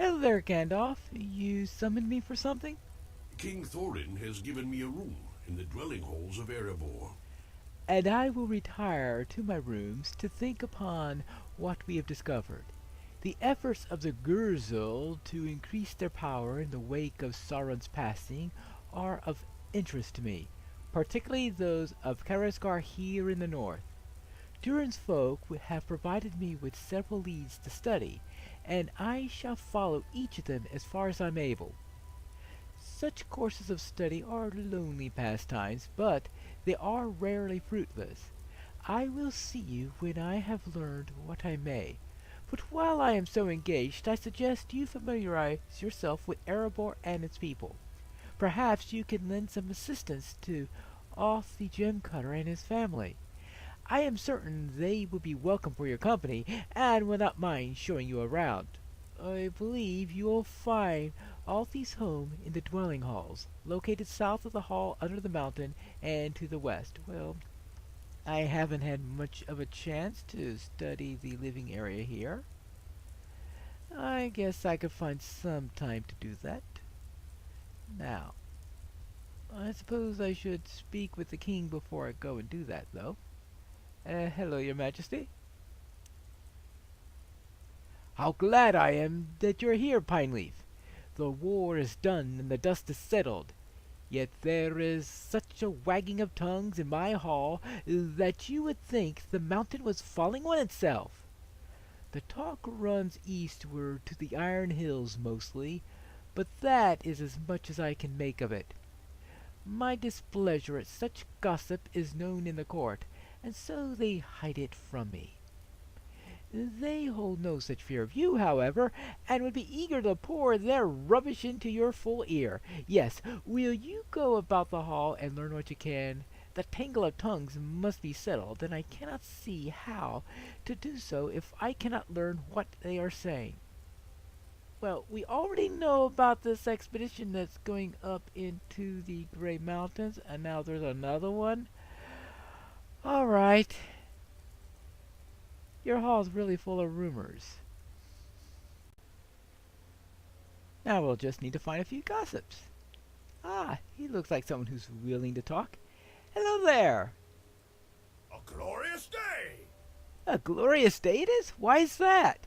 Hello there, Gandalf. You summoned me for something? King Thorin has given me a room in the dwelling halls of Erebor. And I will retire to my rooms to think upon what we have discovered. The efforts of the Gurzul to increase their power in the wake of Sauron's passing are of interest to me, particularly those of Karazgar here in the north. Durin's folk have provided me with several leads to study, and I shall follow each of them as far as I'm able. Such courses of study are lonely pastimes, but they are rarely fruitless. I will see you when I have learned what I may. But while I am so engaged, I suggest you familiarize yourself with Erebor and its people. Perhaps you can lend some assistance to Oth the Gem Cutter and his family. I am certain they will be welcome for your company, and will not mind showing you around. I believe you will find Althie's home in the dwelling halls, located south of the hall under the mountain and to the west. Well, I haven't had much of a chance to study the living area here. I guess I could find some time to do that. Now, I suppose I should speak with the king before I go and do that, though. Hello, your majesty. How glad I am that you're here, Pineleaf. The war is done and the dust is settled. Yet there is such a wagging of tongues in my hall that you would think the mountain was falling on itself. The talk runs eastward to the Iron Hills mostly, but that is as much as I can make of it. My displeasure at such gossip is known in the court, and so they hide it from me. They hold no such fear of you, however, and would be eager to pour their rubbish into your full ear. Yes, will you go about the hall and learn what you can? The tangle of tongues must be settled, and I cannot see how to do so if I cannot learn what they are saying. Well, we already know about this expedition that's going up into the Grey Mountains, and now there's another one. All right. Your hall's really full of rumors. Now we'll just need to find a few gossips. Ah, he looks like someone who's willing to talk. Hello there! A glorious day! A glorious day it is? Why is that?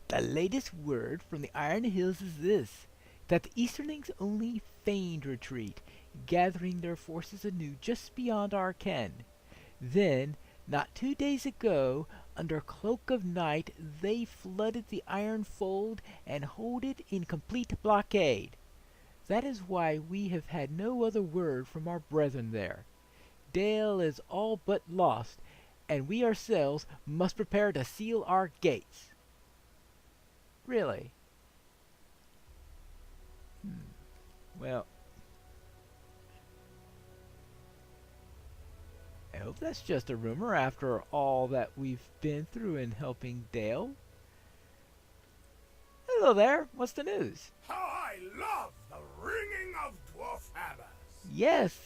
The latest word from the Iron Hills is this, that the Easterlings only feigned retreat, gathering their forces anew just beyond our ken. Then, not 2 days ago, under cloak of night, they flooded the iron fold and hold it in complete blockade. That is why we have had no other word from our brethren there. Dale is all but lost, and we ourselves must prepare to seal our gates. Really? Well, I hope that's just a rumor after all that we've been through in helping Dale. Hello there, what's the news? How I love the ringing of dwarf hammers! Yes,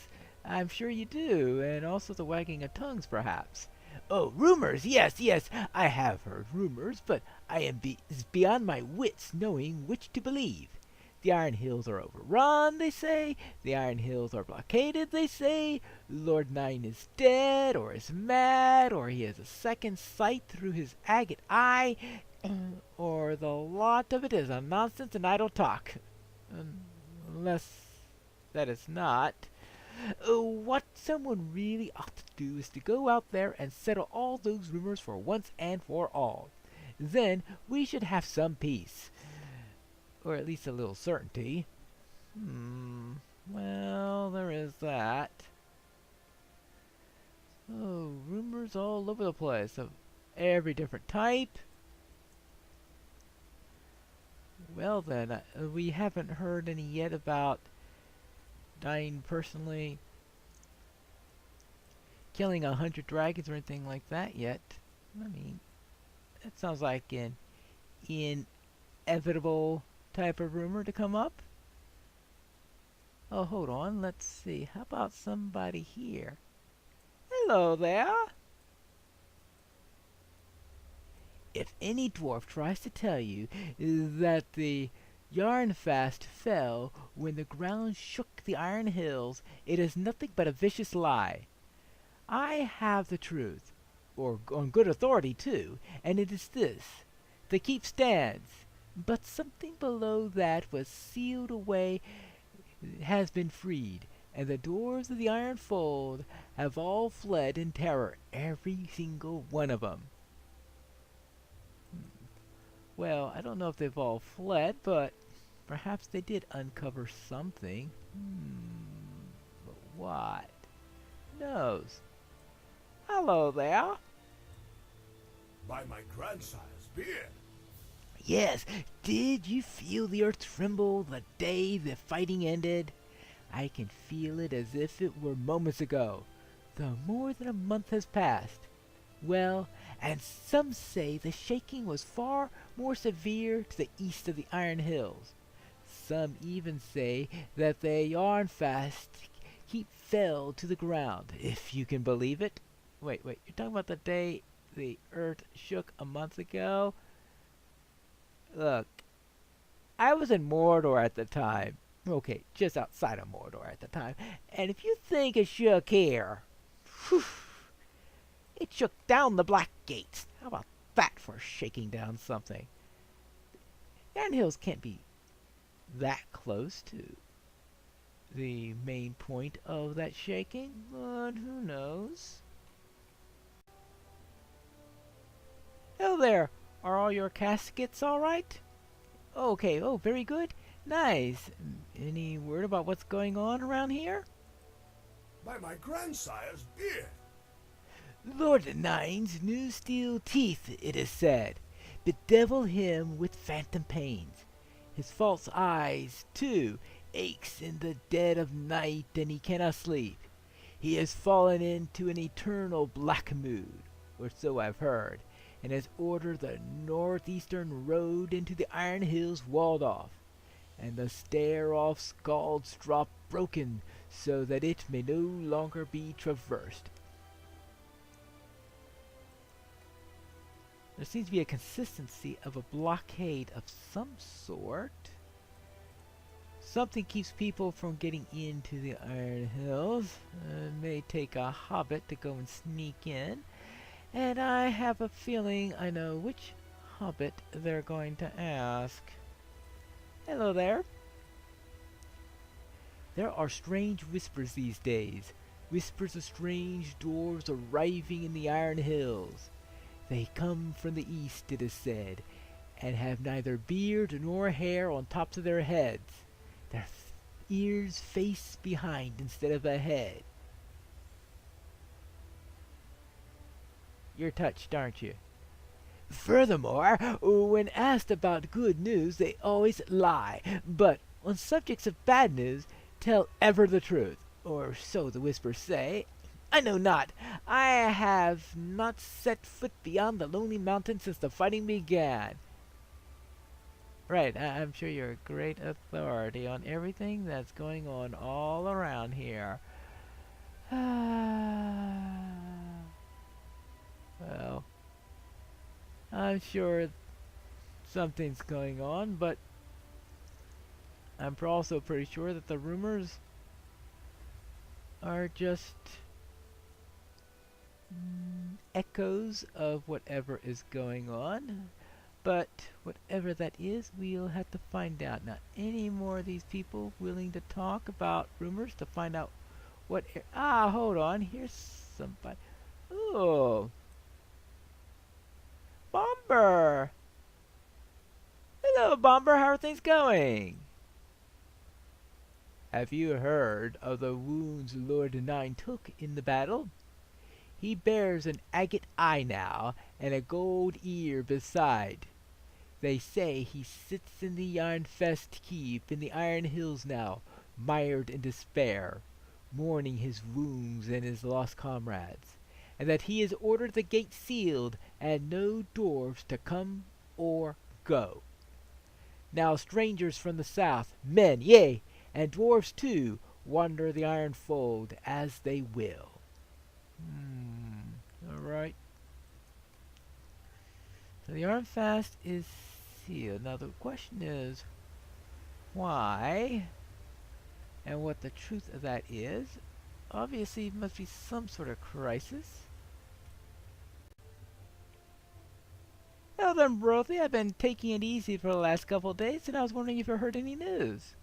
I'm sure you do, and also the wagging of tongues, perhaps. Oh, rumors, yes, yes, I have heard rumors, but I am beyond my wits knowing which to believe. The Iron Hills are overrun, they say. The Iron Hills are blockaded, they say. Lord Nine is dead, or is mad, or he has a second sight through his agate eye, or the lot of it is a nonsense and idle talk. Unless that is not. What someone really ought to do is to go out there and settle all those rumors for once and for all. Then we should have some peace. Or at least a little certainty. Well, there is that. Oh, rumors all over the place of every different type. Well then, we haven't heard any yet about dying personally, killing 100 dragons or anything like that yet. I mean, that sounds like an inevitable type of rumor to come up. Oh, hold on, let's see. How about somebody here? Hello there! If any dwarf tries to tell you that the Yarnfast fell when the ground shook the iron hills. It is nothing but a vicious lie. I have the truth, or on good authority too, and it is this. The keep stands, but something below that was sealed away has been freed, and the doors of the iron fold have all fled in terror, every single one of 'em. Well, I don't know if they've all fled, but perhaps they did uncover something. But what? Who knows? Hello there. By my grandsire's beard. Yes, did you feel the earth tremble the day the fighting ended? I can feel it as if it were moments ago, though more than a month has passed. Well, and some say the shaking was far more severe to the east of the Iron Hills. Some even say that the Yarnfast keep fell to the ground, if you can believe it. Wait, you're talking about the day the earth shook a month ago? Look, I was in Mordor at the time. Okay, just outside of Mordor at the time. And if you think it shook here, whew, it shook down the Black Gates. How about that for shaking down something? The Iron Hills can't be that close to the main point of that shaking, but who knows? Hello there. Are all your caskets all right? Okay, oh, very good. Nice. Any word about what's going on around here? By my grandsire's beard. Lord Nine's new steel teeth, it is said, bedevil him with phantom pains. His false eyes, too, aches in the dead of night, and he cannot sleep. He has fallen into an eternal black mood, or so I've heard, and has ordered the northeastern road into the Iron Hills walled off, and the stair-off scald's drop broken, so that it may no longer be traversed. There seems to be a consistency of a blockade of some sort. Something keeps people from getting into the Iron Hills. It may take a hobbit to go and sneak in. And I have a feeling I know which hobbit they're going to ask. Hello there. There are strange whispers these days. Whispers of strange dwarves arriving in the Iron Hills. They come from the east, it is said, and have neither beard nor hair on tops of their heads. Their ears face behind instead of ahead. You're touched, aren't you? Furthermore, when asked about good news, they always lie, but on subjects of bad news, tell ever the truth, or so the whispers say. I know not. I have not set foot beyond the Lonely Mountain since the fighting began. Right, I'm sure you're a great authority on everything that's going on all around here. Well, I'm sure something's going on, but I'm also pretty sure that the rumors are just echoes of whatever is going on. But whatever that is, we'll have to find out. Not any more of these people willing to talk about rumors to find out what... hold on. Here's somebody. Oh. Bomber! Hello, Bomber. How are things going? Have you heard of the wounds Lord Nine took in the battle? He bears an agate eye now, and a gold ear beside. They say he sits in the Yarnfest keep in the Iron Hills now, mired in despair, mourning his wounds and his lost comrades, and that he has ordered the gate sealed, and no dwarfs to come or go. Now strangers from the south, men, yea, and dwarfs too, wander the iron fold as they will. Alright. So the Yarnfast is sealed. Now the question is, why and what the truth of that is. Obviously, it must be some sort of crisis. Well then, Brothy, I've been taking it easy for the last couple of days, and I was wondering if you heard any news.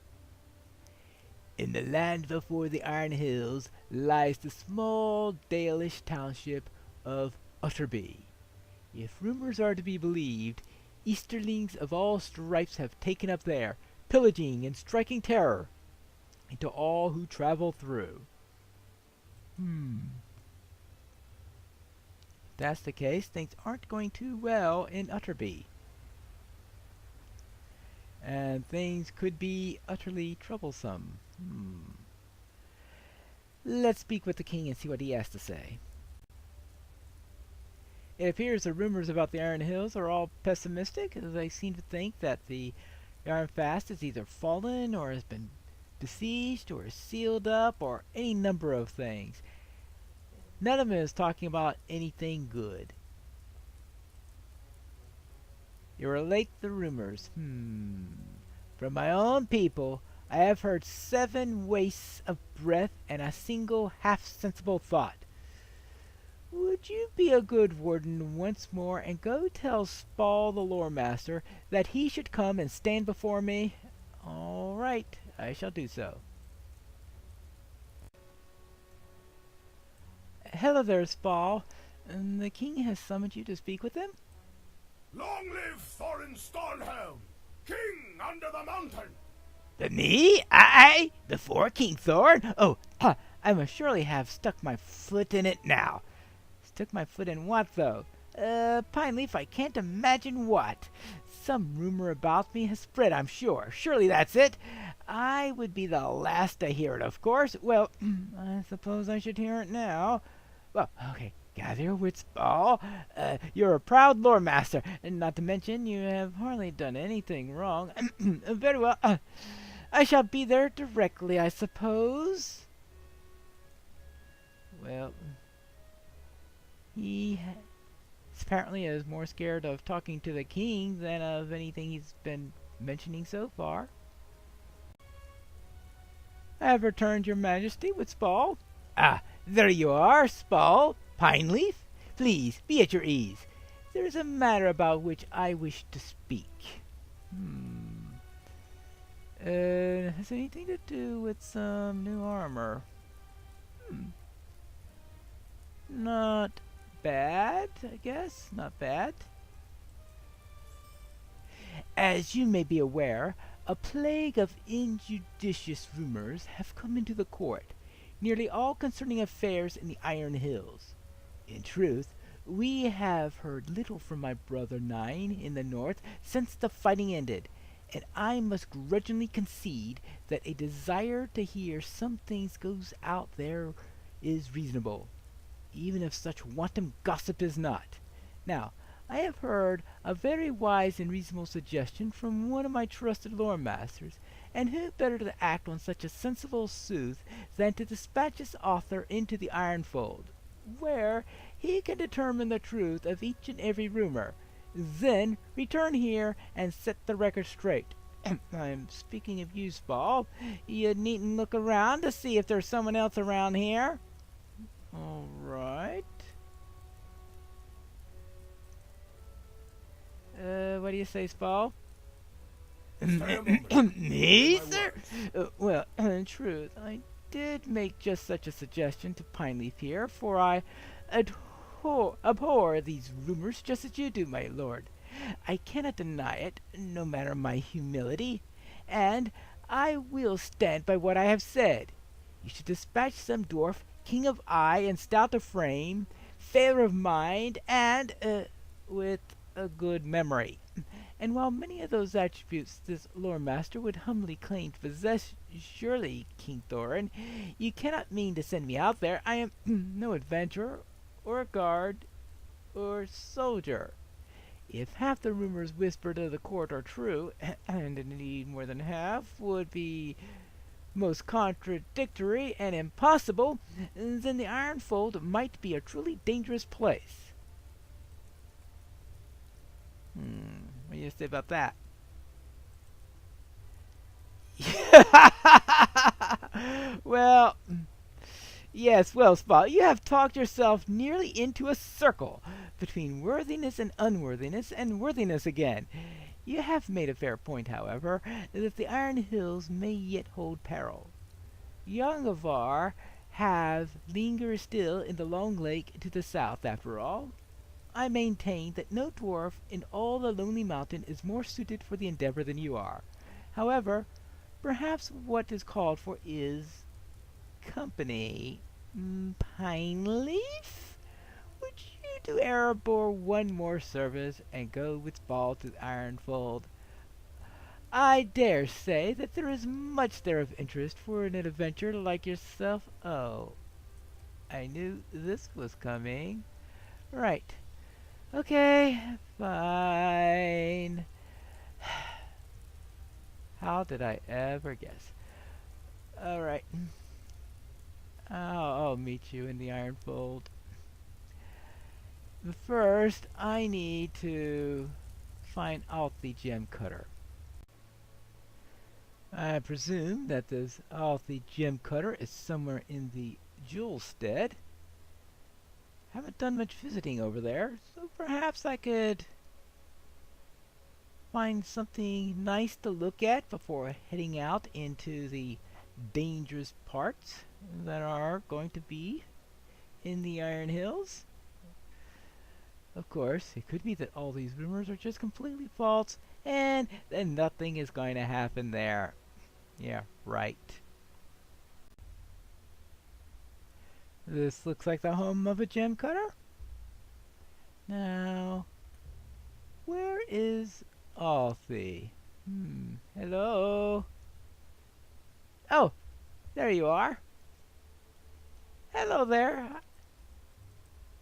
In the land before the Iron Hills lies the small Dalish township of Utterby. If rumors are to be believed, Easterlings of all stripes have taken up there, pillaging and striking terror into all who travel through. If that's the case, things aren't going too well in Utterby. And things could be utterly troublesome. Let's speak with the king and see what he has to say. It appears the rumors about the Iron Hills are all pessimistic, as they seem to think that the Iron Fast has either fallen or has been besieged or sealed up or any number of things. None of them is talking about anything good. You relate the rumors. From my own people, I have heard 7 wastes of breath and a single half-sensible thought. Would you be a good warden once more and go tell Spall the lore master that he should come and stand before me? All right, I shall do so. Hello there, Spall. The king has summoned you to speak with him? Long live Thorin Starnhelm, king under the mountain! Me? I? Before King Thorn? Oh, I must surely have stuck my foot in it now. Stuck my foot in what, though? Pineleaf, I can't imagine what. Some rumor about me has spread, I'm sure. Surely that's it. I would be the last to hear it, of course. Well, I suppose I should hear it now. Well, okay. Gather your wits, Spall. You're a proud lore master, and not to mention you have hardly done anything wrong. Very well. I shall be there directly, I suppose. Well, he apparently is more scared of talking to the king than of anything he's been mentioning so far. I have returned, your majesty, with Spall. Ah, there you are, Spall. Pineleaf, please be at your ease. There is a matter about which I wish to speak. Has anything to do with some new armor? Not bad, I guess. Not bad. As you may be aware, a plague of injudicious rumors have come into the court, nearly all concerning affairs in the Iron Hills. In truth, we have heard little from my brother Nine in the north since the fighting ended, and I must grudgingly concede that a desire to hear some things goes out there is reasonable, even if such wanton gossip is not. Now, I have heard a very wise and reasonable suggestion from one of my trusted lore masters, and who better to act on such a sensible sooth than to dispatch its author into the Ironfold, where he can determine the truth of each and every rumor, then return here and set the record straight. I'm speaking of you, Spall. You needn't look around to see if there's someone else around here. All right. What do you say, Spall? Me, sir? Well, in truth, I did make just such a suggestion to Pineleaf here, for I abhor these rumors just as you do, my lord. I cannot deny it, no matter my humility, and I will stand by what I have said. You should dispatch some dwarf, king of eye and stout of frame, fair of mind, and with a good memory. And while many of those attributes this lore master would humbly claim to possess, surely, King Thorin, you cannot mean to send me out there. I am no adventurer, or a guard, or soldier. If half the rumors whispered of the court are true, and indeed more than half would be most contradictory and impossible, then the Ironfold might be a truly dangerous place. What do you say about that? Well, yes, well, Spot, you have talked yourself nearly into a circle between worthiness and worthiness again. You have made a fair point, however, that the Iron Hills may yet hold peril. Yongavar have linger still in the long lake to the south, after all. I maintain that no dwarf in all the Lonely Mountain is more suited for the endeavor than you are. However, perhaps what is called for is company. Pineleaf? Would you do Erebor one more service and go with Ball to Ironfold? I dare say that there is much there of interest for an adventurer like yourself. Oh, I knew this was coming. Right. Okay, fine. How did I ever guess? Alright. I'll meet you in the Ironfold. But first, I need to find out the gem cutter. I presume that this Althi gem cutter is somewhere in the jewel stead. Haven't done much visiting over there, so perhaps I could find something nice to look at before heading out into the dangerous parts that are going to be in the Iron Hills. Of course, it could be that all these rumors are just completely false and that nothing is going to happen there. Yeah, right. This looks like the home of a gem cutter. Now, where is Althi? Hello? Oh, there you are. Hello there.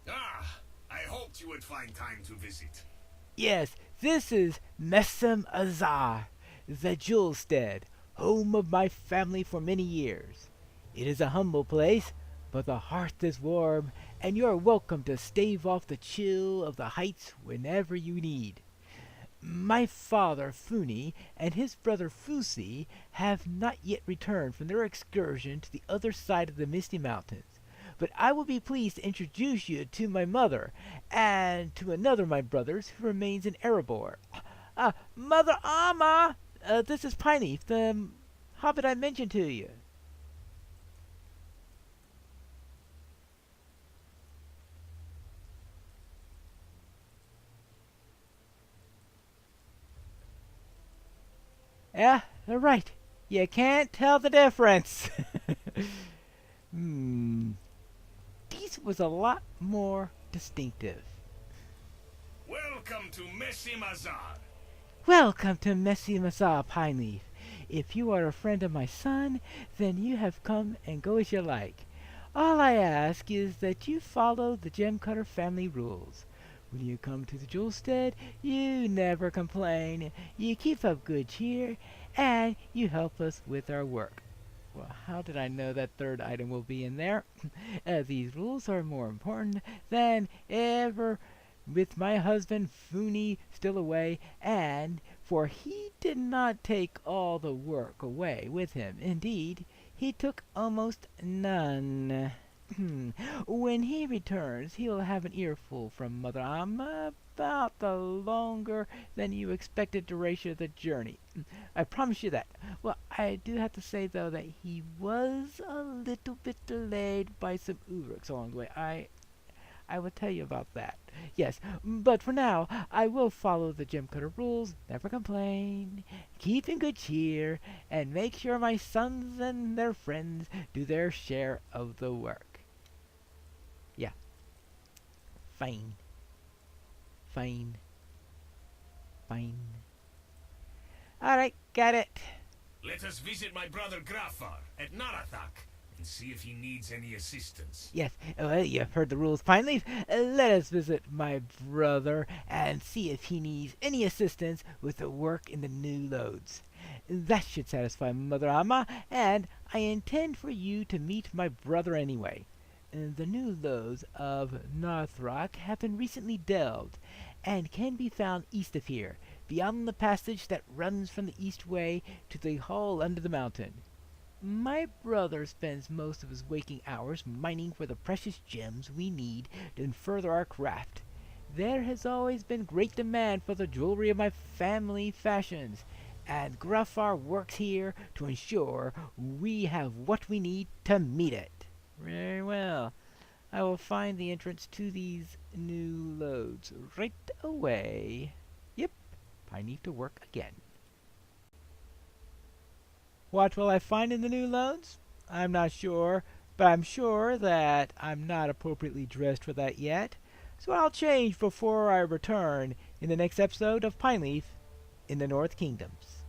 Ah, I hoped you would find time to visit. Yes, this is Messam Azar, the jewel stead, home of my family for many years. It is a humble place, but the hearth is warm, and you are welcome to stave off the chill of the heights whenever you need. My father, Funi, and his brother Fusi have not yet returned from their excursion to the other side of the Misty Mountains, but I will be pleased to introduce you to my mother, and to another of my brothers who remains in Erebor. Mother Amma! This is Piney, the hobbit I mentioned to you. Yeah, they're right. You can't tell the difference. hmm. These was a lot more distinctive. Welcome to Messimazar. Welcome to Messy Mazar, Pineleaf. If you are a friend of my son, then you have come and go as you like. All I ask is that you follow the Gem Cutter family rules. When you come to the jewel stead, you never complain, you keep up good cheer, and you help us with our work. Well, how did I know that third item will be in there? These rules are more important than ever with my husband Funi still away, and for he did not take all the work away with him. Indeed, he took almost none. When he returns, he will have an earful from Mother Amma about the longer than you expected duration of the journey. I promise you that. Well, I do have to say, though, that he was a little bit delayed by some Uruks along the way. I will tell you about that. Yes, but for now, I will follow the Gem Cutter rules, never complain, keep in good cheer, and make sure my sons and their friends do their share of the work. Yeah. Fine. Fine. Fine. Alright, got it. Let us visit my brother Grafar at Narathak and see if he needs any assistance. Yes, you've heard the rules finally. Let us visit my brother and see if he needs any assistance with the work in the new loads. That should satisfy Mother Amma, and I intend for you to meet my brother anyway. The new loads of Narthrock have been recently delved, and can be found east of here. beyond the passage that runs from the east way to the hall under the mountain. My brother spends most of his waking hours mining for the precious gems we need to further our craft. There has always been great demand for the jewelry of my family fashions, and Gruffar works here to ensure we have what we need to meet it. Very well. I will find the entrance to these new loads right away. Yep, I need to work again. What will I find in the new loads? I'm not sure, but I'm sure that I'm not appropriately dressed for that yet, so I'll change before I return in the next episode of Pineleaf in the North Kingdoms.